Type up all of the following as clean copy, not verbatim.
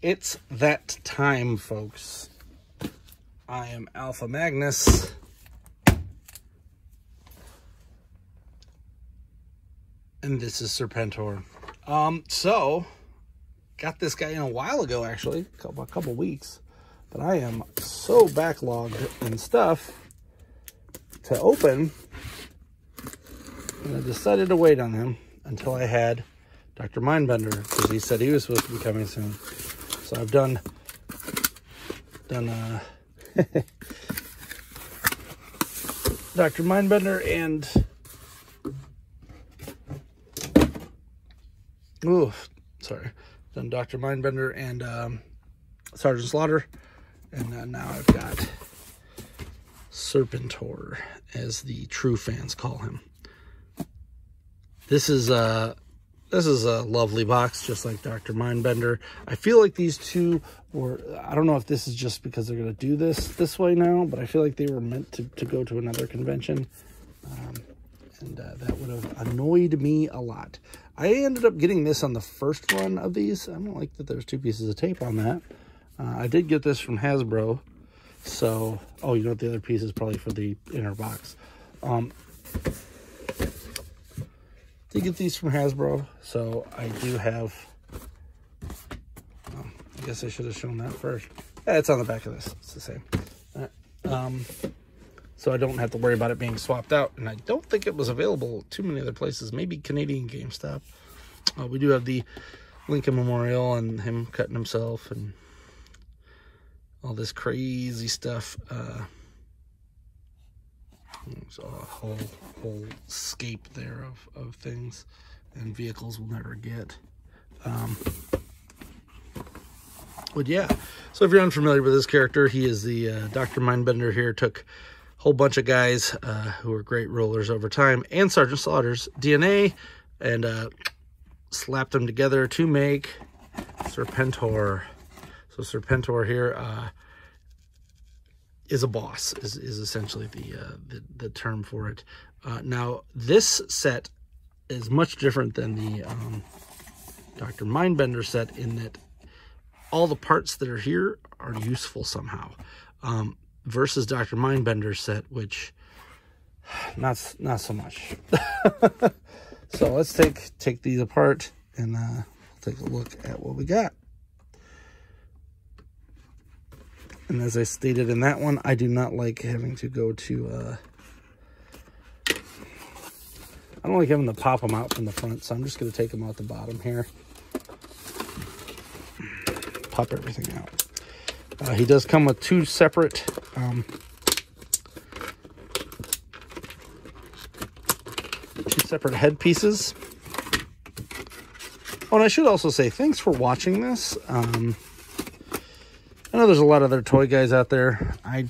It's that time, folks. I am Alpha Magnus. And this is Serpentor. So, got this guy in a while ago, actually. A couple weeks. But I am so backlogged in stuff to open. And I decided to wait on him until I had Dr. Mindbender, because he said he was supposed to be coming soon. So I've done Dr. Mindbender and done Dr. Mindbender and Sergeant Slaughter, and now I've got Serpentor, as the true fans call him. This is a lovely box, just like Dr. Mindbender. I feel like these two were, I don't know if this is just because they're going to do this way now, but I feel like they were meant to go to another convention. And that would have annoyed me a lot. I ended up getting this on the first run of these. I don't like that there's 2 pieces of tape on that. I did get this from Hasbro. So, oh, you know what, the other piece is probably for the inner box. Did get these from Hasbro, so I do have, I guess I should have shown that first. Yeah, it's on the back of this. It's the same. So I don't have to worry about it being swapped out, and I don't think it was available too many other places. Maybe Canadian GameStop. We do have the Lincoln Memorial and him cutting himself and all this crazy stuff. There's a whole scape there of things and vehicles we'll never get. But yeah, so if you're unfamiliar with this character, he is the Dr. Mindbender here. Took a whole bunch of guys who were great rollers over time, and Sergeant Slaughter's DNA, and slapped them together to make Serpentor. So Serpentor here is a boss, is essentially the term for it. Now, this set is much different than the Dr. Mindbender set, in that all the parts that are here are useful somehow. Versus Dr. Mindbender's set, which not so much. So let's take these apart and take a look at what we got. And as I stated in that one, I do not like having to go to, I don't like having to pop them out from the front, so I'm just going to take them out the bottom here. Pop everything out. He does come with 2 separate head pieces. Oh, and I should also say thanks for watching this. I know there's a lot of other toy guys out there. I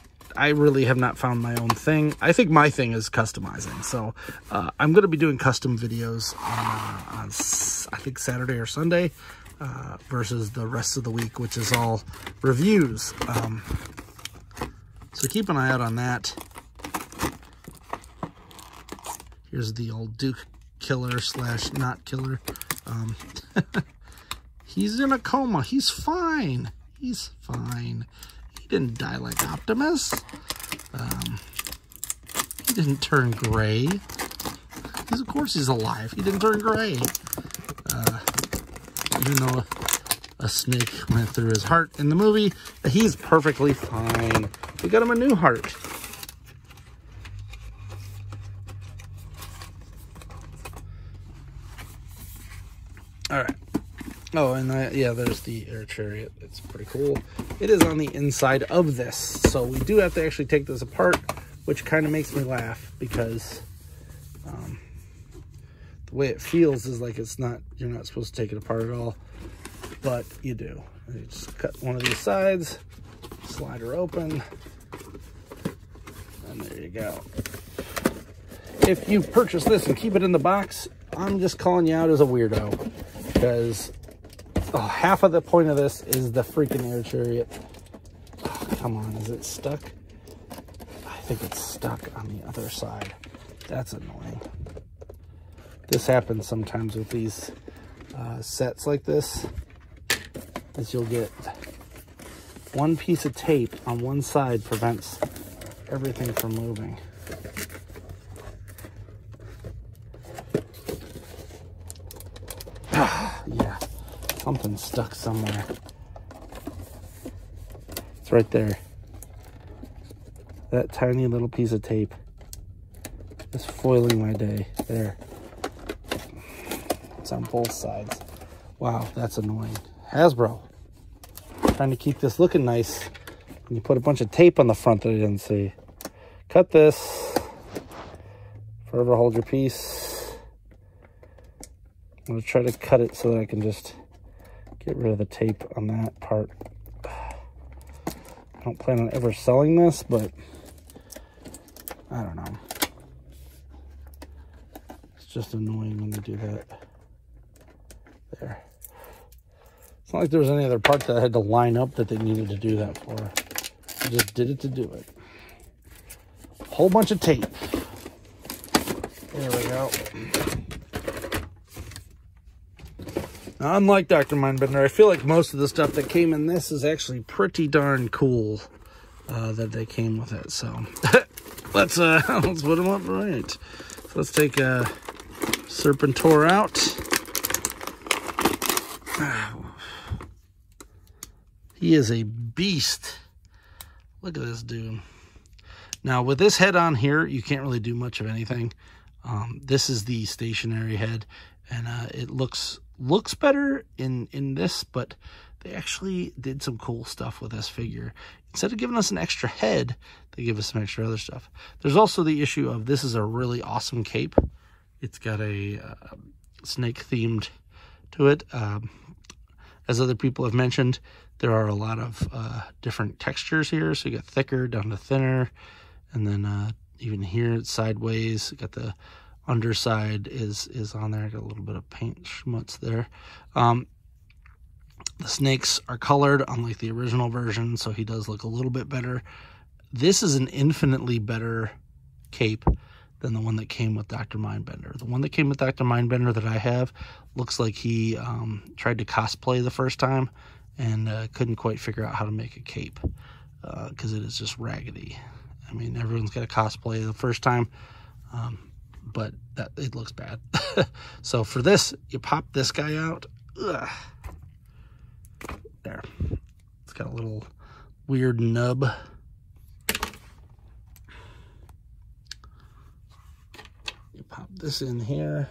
really have not found my own thing. I think my thing is customizing. So I'm going to be doing custom videos on I think Saturday or Sunday versus the rest of the week, which is all reviews. So keep an eye out on that. Here's the old Duke killer / not killer. He's in a coma. He's fine. He's fine. He didn't die like Optimus. He didn't turn gray. Of course he's alive. He didn't turn gray. Even though a snake went through his heart in the movie, he's perfectly fine. We got him a new heart. All right. Oh, and yeah, there's the air chariot. It's pretty cool. It is on the inside of this, so we do have to actually take this apart, which kind of makes me laugh, because the way it feels is like you're not supposed to take it apart at all, but you do. You just cut one of these sides, slide her open, and there you go. If you purchase this and keep it in the box, I'm just calling you out as a weirdo, because half of the point of this is the freaking air chariot. Oh, come on, is it stuck? I think it's stuck on the other side. That's annoying. This happens sometimes with these sets like this. is you'll get one piece of tape on one side prevents everything from moving. Yeah, something's stuck somewhere. It's right there. That tiny little piece of tape is foiling my day. There. It's on both sides. Wow, that's annoying. Hasbro, trying to keep this looking nice. And you put a bunch of tape on the front that I didn't see. Cut this. Forever hold your peace. I'm going to try to cut it so that I can just get rid of the tape on that part. I don't plan on ever selling this, but I don't know. It's just annoying when they do that. There. It's not like there was any other part that I had to line up that they needed to do that for. I just did it to do it. Whole bunch of tape. There we go. Now, unlike Dr. Mindbender, I feel like most of the stuff that came in this is actually pretty darn cool that they came with it. So let's put them up right. So let's take Serpentor out. He is a beast. Look at this dude. Now, with this head on here, you can't really do much of anything. This is the stationary head, and it looks better in this, but they actually did some cool stuff with this figure. Instead of giving us an extra head, they give us some extra other stuff. There's also the issue of this is a really awesome cape. It's got a snake themed to it. As other people have mentioned, there are a lot of different textures here. So you got thicker down to thinner, and then even here it's sideways. You got the underside is on there. Got a little bit of paint schmutz there. The snakes are colored, unlike the original version, so he does look a little bit better. This is an infinitely better cape than the one that came with Dr. Mindbender. The one that came with Dr. Mindbender that I have looks like he tried to cosplay the first time and couldn't quite figure out how to make a cape because it is just raggedy. I mean, everyone's got to cosplay the first time, but it looks bad. So for this, you pop this guy out. Ugh. There. It's got a little weird nub. You pop this in here.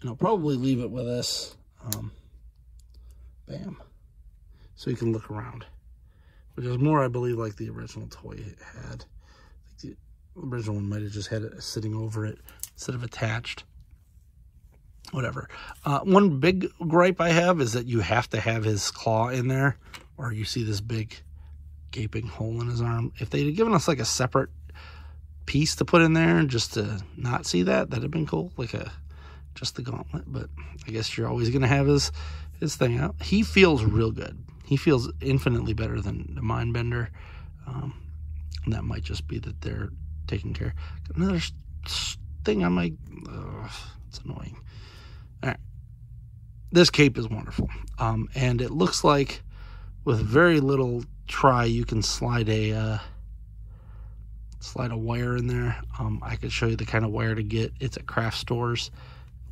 And I'll probably leave it with this. Bam. So you can look around. Which is more, I believe, like the original toy it had. I think the original one might have just had it sitting over it instead of attached. Whatever. One big gripe I have is that you have to have his claw in there, or you see this big gaping hole in his arm. If they'd have given us like a separate piece to put in there just to not see that, that'd have been cool. Like just the gauntlet, but I guess you're always gonna have his thing out. He feels real good. He feels infinitely better than the Mindbender. And that might just be that they're taking care. Another thing I might, it's annoying. All right. This cape is wonderful. And it looks like with very little try, you can slide a wire in there. I could show you the kind of wire to get. It's at craft stores.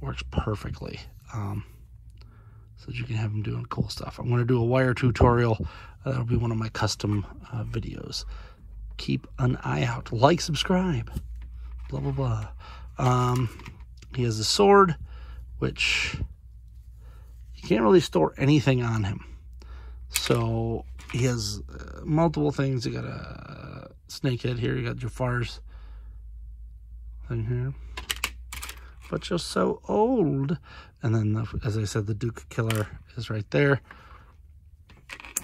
Works perfectly. So that you can have them doing cool stuff. I'm going to do a wire tutorial. That'll be one of my custom videos. Keep an eye out. Like, subscribe. Blah, blah, blah. He has a sword, which you can't really store anything on him. So he has multiple things. You got a snake head here. You got Jafar's thing here. But you're so old. And then, as I said, the Duke Killer is right there.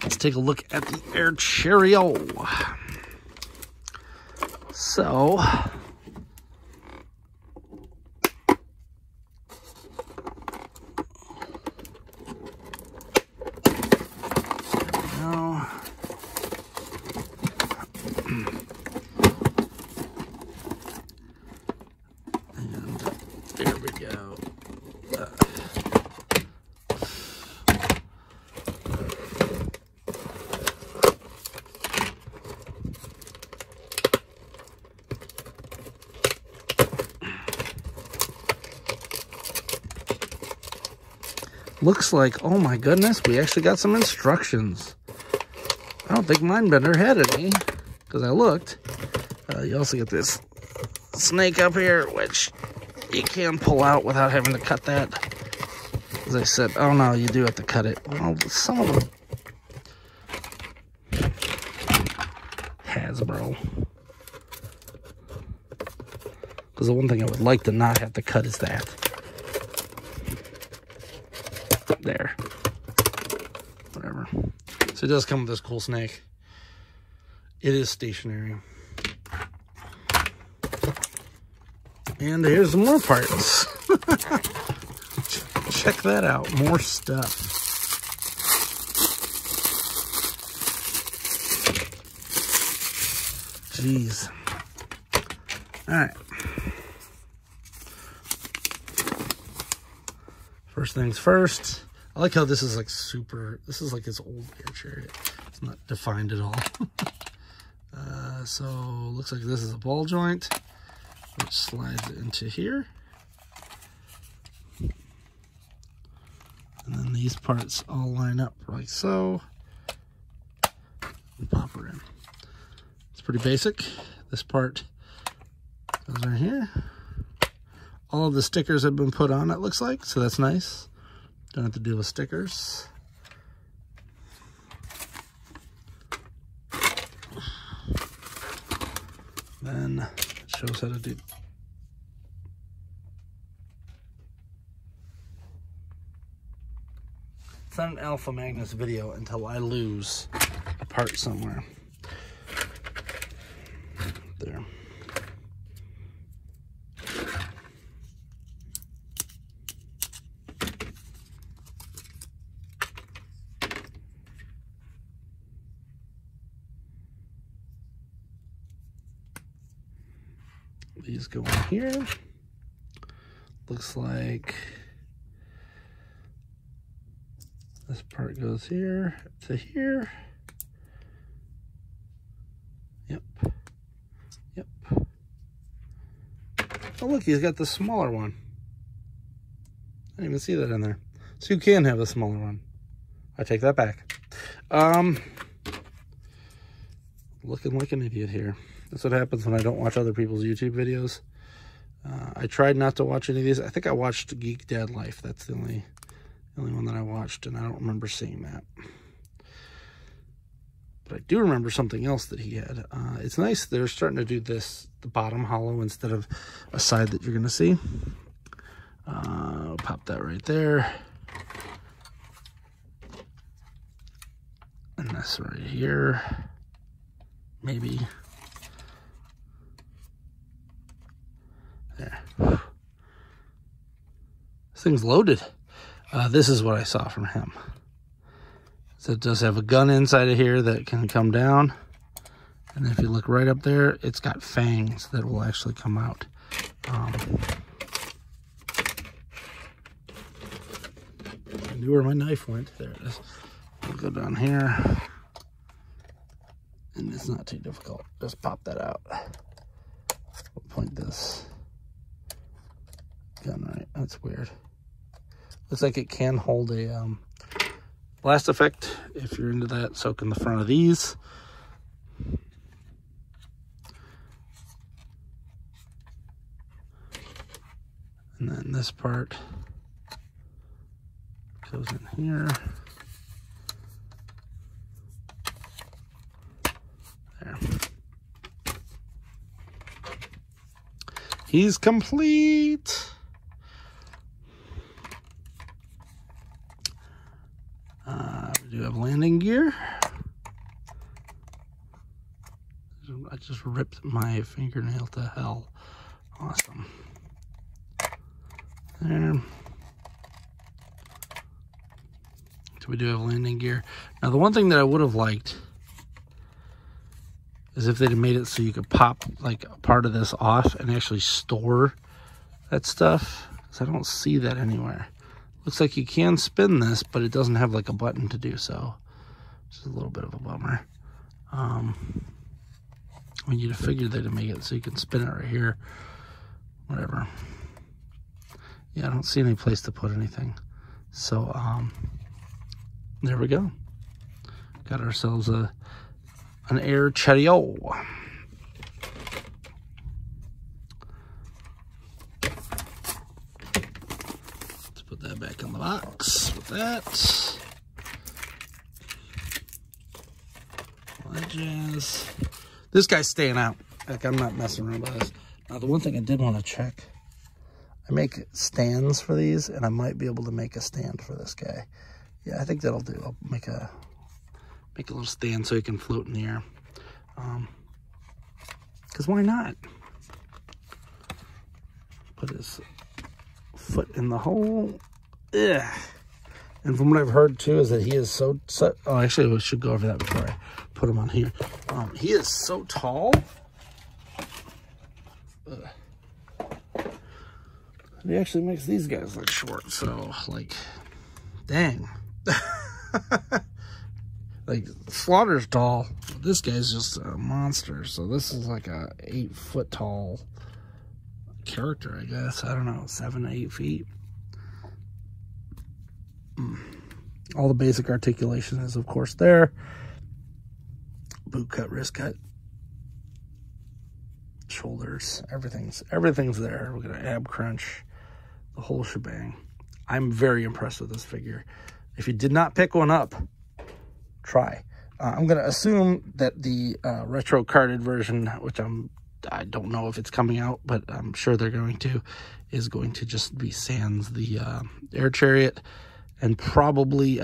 Let's take a look at the Air Cheerio. So, there we go. Looks like, oh my goodness, we actually got some instructions. I don't think Mindbender had any, because I looked. You also get this snake up here, which you can pull out without having to cut that. As I said, oh no, you do have to cut it. Well, some of them. Hasbro. Because the one thing I would like to not have to cut is that. There. Whatever. So it does come with this cool snake. It is stationary. And here's more parts. Check that out. More stuff. Jeez. Alright. First things first. I like how this is like super, this is like his old air chariot. It's not defined at all. So looks like this is a ball joint, which slides into here. And then these parts all line up like so. And pop her in. It's pretty basic. This part goes right here. All of the stickers have been put on, it looks like, so that's nice. Don't have to deal with stickers. Then it shows how to do. It's not an Alpha Magnus video until I lose a part somewhere. There. These go in here. Looks like this part goes here to here. Yep. Yep. Oh, look, he's got the smaller one. I didn't even see that in there. So you can have a smaller one. I take that back. Looking like an idiot here. That's what happens when I don't watch other people's YouTube videos. I tried not to watch any of these. I think I watched Geek Dad Life. That's the only one that I watched, and I don't remember seeing that. But I do remember something else that he had. It's nice they're starting to do this, the bottom hollow instead of a side that you're going to see. Pop that right there. And this right here. Maybe. There. This thing's loaded. This is what I saw from him. So it does have a gun inside of here that can come down. And if you look right up there, it's got fangs that will actually come out. I knew where my knife went. There it is. I'll go down here. And it's not too difficult. Just pop that out. We'll point this gun right. That's weird. Looks like it can hold a blast effect if you're into that. So can the front of these. And then this part goes in here. There. He's complete. We do have landing gear. I just ripped my fingernail to hell. Awesome. There. So we do have landing gear. Now the one thing that I would have liked is if they'd have made it so you could pop like a part of this off and actually store that stuff. Because I don't see that anywhere. Looks like you can spin this, but it doesn't have like a button to do so. Which is a little bit of a bummer. I mean, you'd have figured they'd make it so you can spin it right here. Whatever. Yeah, I don't see any place to put anything. So there we go. Got ourselves an G.I.joe. Let's put that back in the box with that. All that jazz. This guy's staying out. Like, I'm not messing around with this. Now, the one thing I did want to check, I make stands for these, and I might be able to make a stand for this guy. Yeah, I think that'll do. I'll make a little stand so he can float in the air. Because why not? Put his foot in the hole. Ugh. And from what I've heard, too, is that he is so oh, actually, we should go over that before I put him on here. He is so tall. He actually makes these guys look short. So, like, dang. Like, Slaughter's tall. This guy's just a monster. So this is like a 8-foot tall character, I guess. I don't know, 7 to 8 feet. All the basic articulation is, of course, there. Boot cut, wrist cut, shoulders, everything's there. We're gonna ab crunch, the whole shebang. I'm very impressed with this figure. If you did not pick one up, try. I'm gonna assume that the retro carded version, which I don't know if it's coming out, but I'm sure they're going to, is going to just be sans the Air Chariot, and probably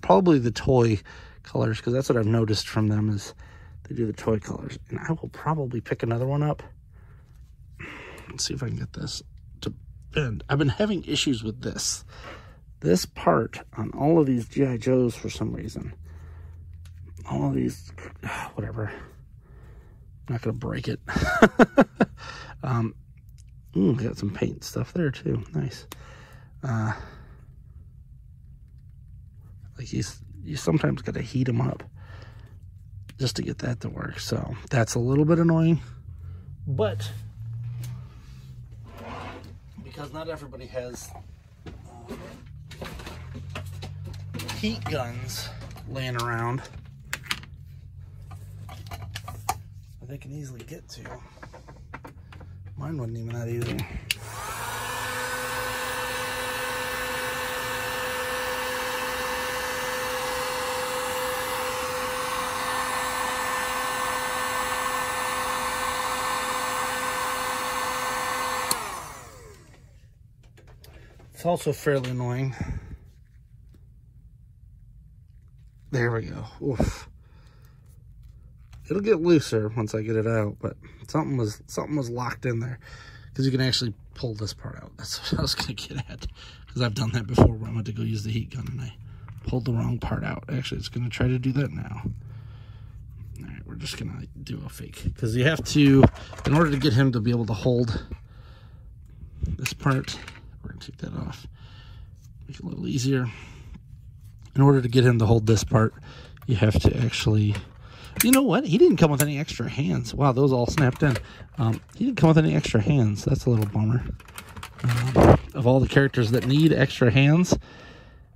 probably the toy colors, because that's what I've noticed from them is they do the toy colors. And I will probably pick another one up. Let's see if I can get this to bend. I've been having issues with this part on all of these G.I. Joes for some reason. All of these, whatever. I'm not gonna break it. Got some paint stuff there too. Nice. Like you sometimes got to heat them up just to get that to work. So that's a little bit annoying, but because not everybody has heat guns laying around that they can easily get to. Mine wasn't even that easy. It's also fairly annoying. There we go. Oof. It'll get looser once I get it out, but something was locked in there, because you can actually pull this part out. That's what I was gonna get at, because I've done that before when I went to go use the heat gun and I pulled the wrong part out. Actually, it's gonna try to do that now. All right, we're just gonna do a fake, because you have to, in order to get him to be able to hold this part. We're gonna take that off, make it a little easier. In order to get him to hold this part, you have to actually, you know what? He didn't come with any extra hands. Wow, those all snapped in. He didn't come with any extra hands. That's a little bummer. Of all the characters that need extra hands,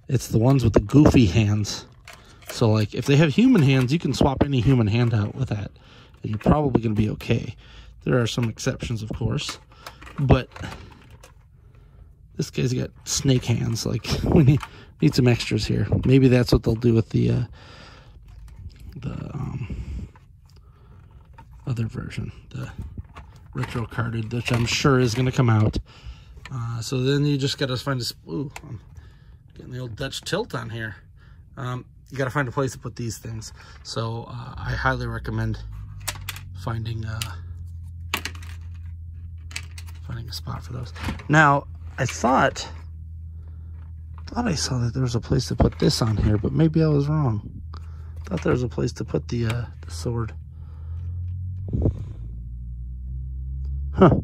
it's the ones with the goofy hands. So, like, if they have human hands, you can swap any human hand out with that, and you're probably going to be okay. There are some exceptions, of course, but this guy's got snake hands. Like, we need some extras here. Maybe that's what they'll do with the other version, the retro carded, which I'm sure is going to come out. So then you just got to find a... Ooh, I'm getting the old Dutch tilt on here. You got to find a place to put these things. So I highly recommend finding a spot for those. Now, I thought I saw that there was a place to put this on here, but maybe I was wrong. I thought there was a place to put the sword. Huh.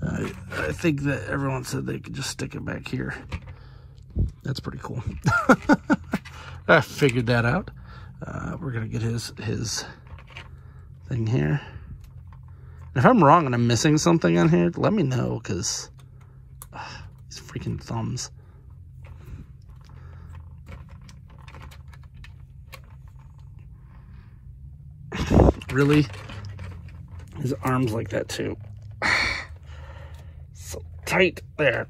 I think that everyone said they could just stick it back here. That's pretty cool. I figured that out. We're gonna get his thing here. If I'm wrong and I'm missing something on here, let me know, because These freaking thumbs. Really? His arms like that too. So tight there.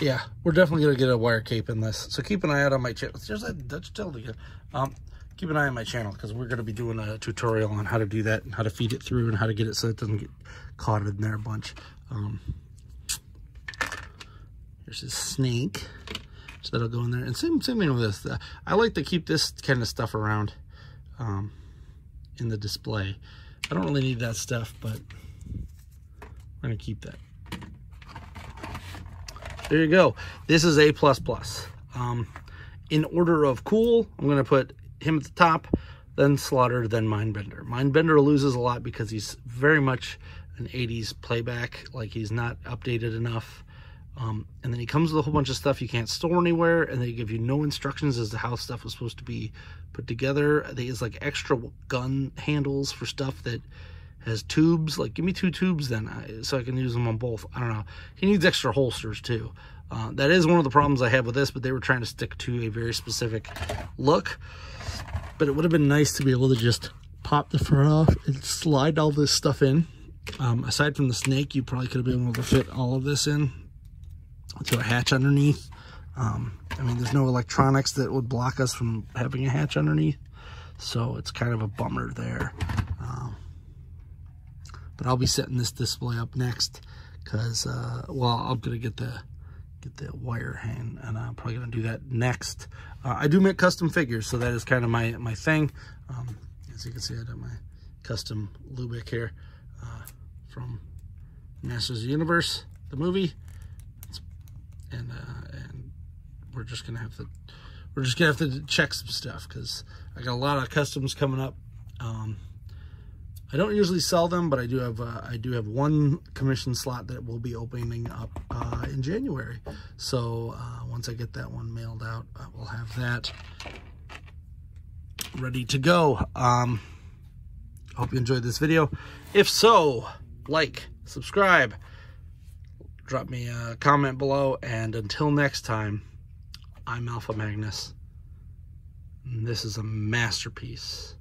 Yeah, we're definitely gonna get a wire cape in this. So keep an eye out on my channel. There's that Dutch tilde. Keep an eye on my channel because we're gonna be doing a tutorial on how to do that and how to feed it through and how to get it so it doesn't get caught in there a bunch. Here's his snake, so that'll go in there. And same thing with this. I like to keep this kind of stuff around in the display. I don't really need that stuff, but I'm gonna keep that. There you go. This is A++. In order of cool, I'm going to put him at the top, then Slaughter, then Mindbender. Mindbender loses a lot because he's very much an 80s playback. Like, he's not updated enough. And then he comes with a whole bunch of stuff you can't store anywhere, and they give you no instructions as to how stuff was supposed to be put together. There's like extra gun handles for stuff that has tubes. Like, give me 2 tubes then, so I can use them on both. I don't know. He needs extra holsters too. That is one of the problems I have with this, but they were trying to stick to a very specific look. But it would have been nice to be able to just pop the front off and slide all this stuff in. Aside from the snake, you probably could have been able to fit all of this in to a hatch underneath. I mean, there's no electronics that would block us from having a hatch underneath, so it's kind of a bummer there. But I'll be setting this display up next because, well, I'm gonna get the wire hang, and I'm probably gonna do that next. I do make custom figures, so that is kind of my thing. As you can see, I got my custom Lubick here from Masters of the Universe, the movie, and we're just gonna have to check some stuff because I got a lot of customs coming up. I don't usually sell them, but I do have one commission slot that will be opening up in January. So once I get that one mailed out, we'll have that ready to go. Hope you enjoyed this video. If so, like, subscribe, drop me a comment below, and until next time, I'm Alpha Magnus. And this is a masterpiece.